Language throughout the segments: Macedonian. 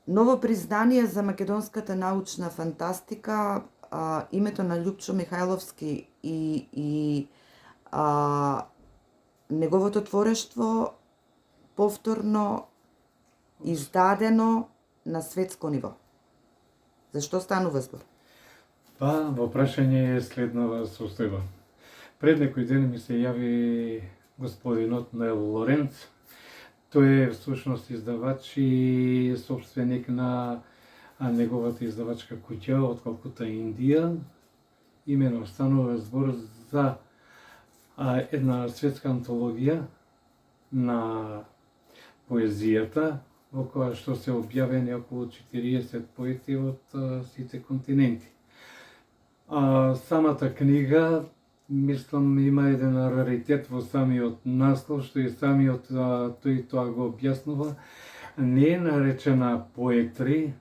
ново признание за македонската научна фантастика, името на Љупчо Михајловски и неговото творештво повторно издадено на светско ниво. Зашто станува збор? Па, во прашање е следнава состојба. Пред некој ден ми се јави господинот Нел Лоренц. Тој е всушност издавач и собственик на неговата издавачка куќа од Калкута, Индија. Имено станува збор за една светска антологија на поезијата, во која што се објавени околу 40 поети од сите континенти. Самата книга, мислам, има еден раритет во самиот наслов, што и самиот тој тоа го објаснува. Не е наречена поетри,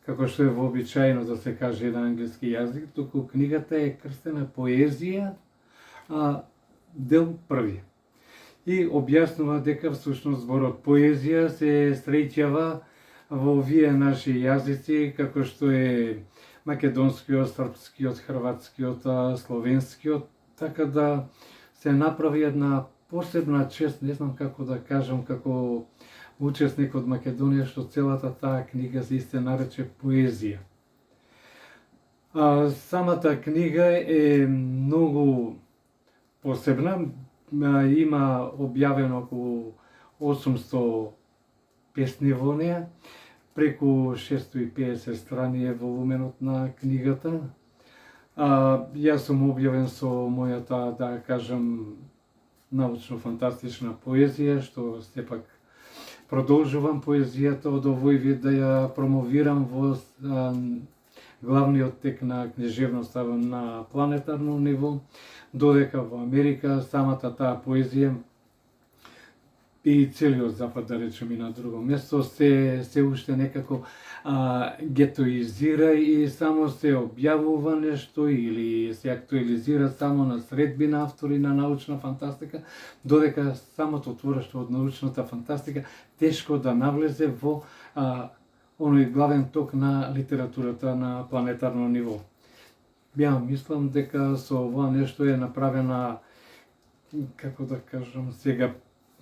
како што е вообичаено да се каже на англиски јазик, туку книгата е крстена поезија, дел први. И објаснува дека всушност зборот поезија се среќава во овие наши јазици, како што е македонскиот, српскиот, хрватскиот, словенскиот, така да се направи една посебна чест, не знам како да кажам, како учесник од Македонија, што целата таа книга се нарече поезија. Самата книга е многу посебна, има објавено околу 800 песни во неја, преку 650 страни е волуменот на книгата. Јас сум објавен со мојата, да кажам, научно-фантастична поезија, што сепак продолжувам поезијата од овој вид да ја промовирам во главниот тек на книжевноста на планетарно ниво, додека во Америка самата таа поезија и целиот запад, да речем, и на друго место, се уште некако гетоизира и само се објавува нешто или се актуализира само на средби на автори на научна фантастика, додека самото творештво од научната фантастика тешко да навлезе во оној главен ток на литературата на планетарно ниво. Ја мислам дека со ова нешто е направена, како да кажам сега,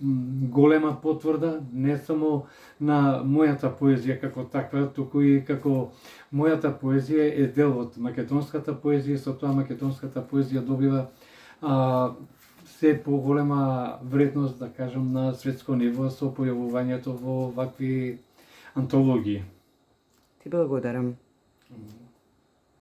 голема потврда, не само на мојата поезија како таква, туку и како мојата поезија е дел од македонската поезија, со тоа македонската поезија добива се поголема вредност, да кажам, на светско ниво со појавувањето во вакви антологии. Ти благодарам.